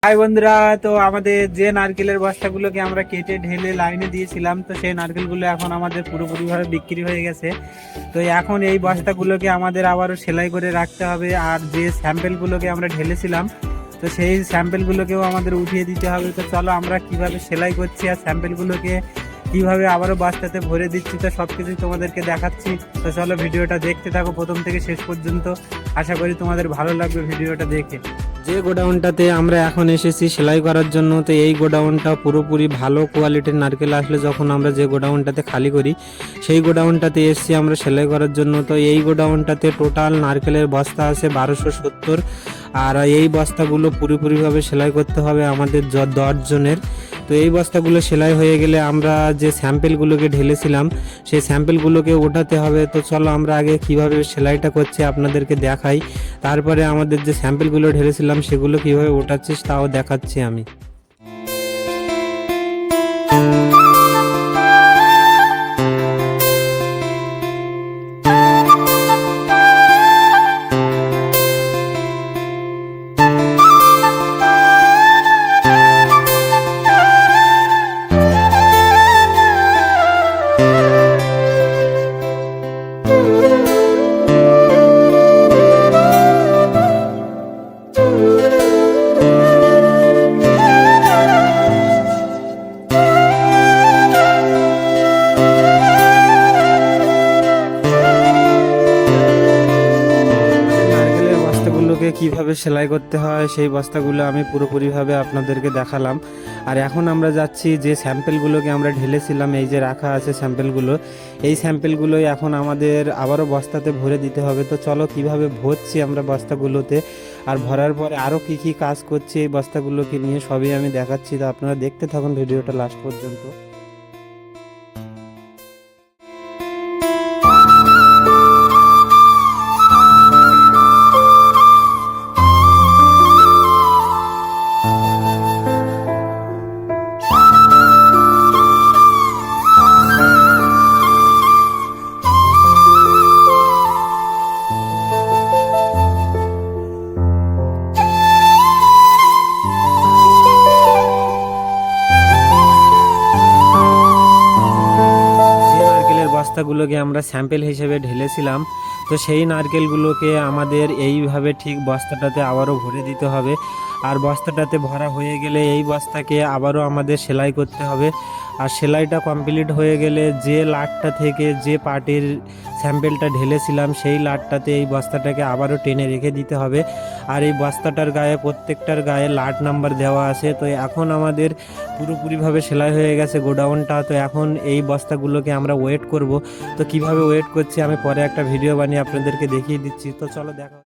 High বন্ধুরা, তো আমাদের যে নারকেলের বস্তাগুলোকে আমরা কেটে ঢেলে লাইনে দিয়েছিলাম, তো সেই নারকেলগুলো এখন আমাদের পুরোপুরিভাবে বিক্রি হয়ে গেছে। তো এখন এই বস্তাগুলোকে আমাদের আবারও সেলাই করে রাখতে হবে। আর যে স্যাম্পেলগুলোকে আমরা ঢেলেছিলাম, তো সেই স্যাম্পেলগুলোকেও আমাদের উঠিয়ে দিতে হবে। তো চলো আমরা কিভাবে সেলাই করছি আর স্যাম্পেলগুলোকে কিভাবে আবারও বস্তাতে ভরে দিচ্ছি, তো সব কিছুই তোমাদেরকে দেখাচ্ছি। তো চলো ভিডিওটা দেখতে থাকো প্রথম থেকে শেষ পর্যন্ত। আশা করি তোমাদের ভালো লাগবে ভিডিওটা দেখে। যে গোডাউনটাতে আমরা এখন এসেছি সেলাই করার জন্য, তো এই গোডাউনটা পুরোপুরি ভালো কোয়ালিটির নারকেল আসলে যখন আমরা যে গোডাউনটাতে খালি করি সেই গোডাউনটাতে এসেছি আমরা সেলাই করার জন্য। তো এই গোডাউনটাতে টোটাল নারকেলের বস্তা আছে 1270, আর এই বস্তাগুলো পুরোপুরিভাবে সেলাই করতে হবে আমাদের 10 জনের। তো এই বস্তাগুলো সেলাই হয়ে গেলে আমরা যে স্যাম্পেলগুলোকে ঢেলেছিলাম সেই স্যাম্পেলগুলোকে ওঠাতে হবে। তো চলো আমরা আগে কিভাবে সেলাইটা করছি আপনাদেরকে দেখাই, তারপরে আমাদের যে স্যাম্পেলগুলো ঢেলেছিলাম সেগুলো কিভাবে ওঠাচ্ছিস তাও দেখাচ্ছি আমি। কিভাবে সেলাই করতে হয় সেই বস্তাগুলো আমি পুরোপুরিভাবে আপনাদেরকে দেখালাম। আর এখন আমরা যাচ্ছি যে স্যাম্পেলগুলোকে আমরা ঢেলেছিলাম, এই যে রাখা আছে স্যাম্পেলগুলো, এই স্যাম্পেলগুলোই এখন আমাদের আবারও বস্তাতে ভরে দিতে হবে। তো চলো কিভাবে ভরছি আমরা বস্তাগুলোতে, আর ভরার পরে আরও কি কি কাজ করছি এই বস্তাগুলোকে নিয়ে সবই আমি দেখাচ্ছি। তো আপনারা দেখতে থাকুন ভিডিওটা লাস্ট পর্যন্ত। বস্তাগুলোকে আমরা স্যাম্পেল হিসেবে ঢেলেছিলাম, তো সেই নারকেলগুলোকে আমাদের এইভাবে ঠিক বস্তাটাতে আবারও ভরে দিতে হবে। আর বস্তাটাতে ভরা হয়ে গেলে এই বস্তাকে আবারও আমাদের সেলাই করতে হবে। আর সেলাইটা কমপ্লিট হয়ে গেলে যে লাটটা থেকে যে পার্টির স্যাম্পেলটা ঢেলেছিলাম সেই লাটটাতে এই বস্তাটাকে আবারও টেনে রেখে দিতে হবে। আর এই বস্তাটার গায়ে প্রত্যেকটার গায়ে লাট নাম্বার দেওয়া আছে। তো এখন আমাদের পুরোপুরিভাবে সেলাই হয়ে গেছে গোডাউনটা। তো এখন এই বস্তাগুলোকে আমরা ওয়েট করব। তো কিভাবে ওয়েট করছি আমি পরে একটা ভিডিও বানিয়ে আপনাদেরকে দেখিয়ে দিচ্ছি। তো চলো দেখা।